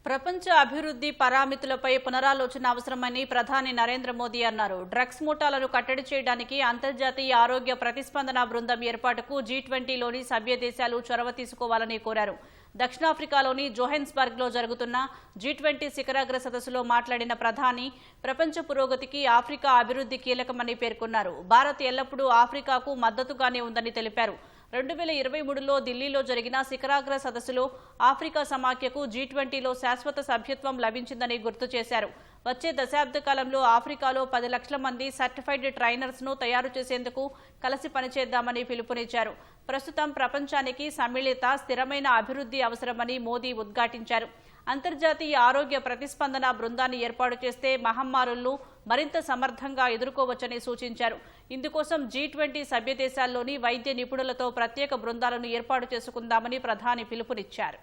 ప్రపంచ అభివృద్ధి పరామితులపై పునరాలోచన అవసరమని ప్రధాని నరేంద్ర మోదీ అన్నారు. డ్రగ్స్ ముఠాలను కట్టడి చేయడానికి అంతర్జాతీయ ఆరోగ్య ప్రతిస్పందన బృందం ఏర్పాటుకు G20లోని సభ్య దేశాలు చొరవ తీసుకోవాలని కోరారు. దక్షిణాఫ్రికాలోని జోహెన్స్బర్గ్లో జరుగుతున్న G20 శిఖరాగ్ర సదస్సులో మాట్లాడిన ప్రధాని ప్రపంచ పురోగతికి ఆఫ్రికా అభివృద్ధి కీలకమని పేర్కొన్నారు. భారత్ ఎల్లప్పుడూ ఆఫ్రికాకు మద్దతుగానే ఉందని తెలిపారు. 2023లో ఢిల్లీలో జరిగిన శిఖరాగ్ర సదస్సులో ఆఫ్రికా సమాఖ్యకు G20లో శాశ్వత సభ్యత్వం లభించిందని గుర్తు చేశారు. వచ్చే దశాబ్ద కాలంలో ఆఫ్రికాలో 10 లక్షల మంది సర్టిఫైడ్ ట్రైనర్స్ ను తయారు చేసేందుకు కలిసి పనిచేద్దామని పిలుపునిచ్చారు. ప్రస్తుతం ప్రపంచానికి సమ్మిళిత స్థిరమైన అభివృద్ధి అవసరమని మోదీ ఉద్ఘాటించారు. అంతర్జాతీయ ఆరోగ్య ప్రతిస్పందన బృందాన్ని ఏర్పాటు చేస్తే మహమ్మారులను మరింత సమర్థంగా ఎదుర్కోవచ్చని సూచించారు. ఇందుకోసం G20 సభ్య దేశాల్లోని వైద్య నిపుణులతో ప్రత్యేక బృందాలను ఏర్పాటు చేసుకుందామని ప్రధాని పిలుపునిచ్చారు.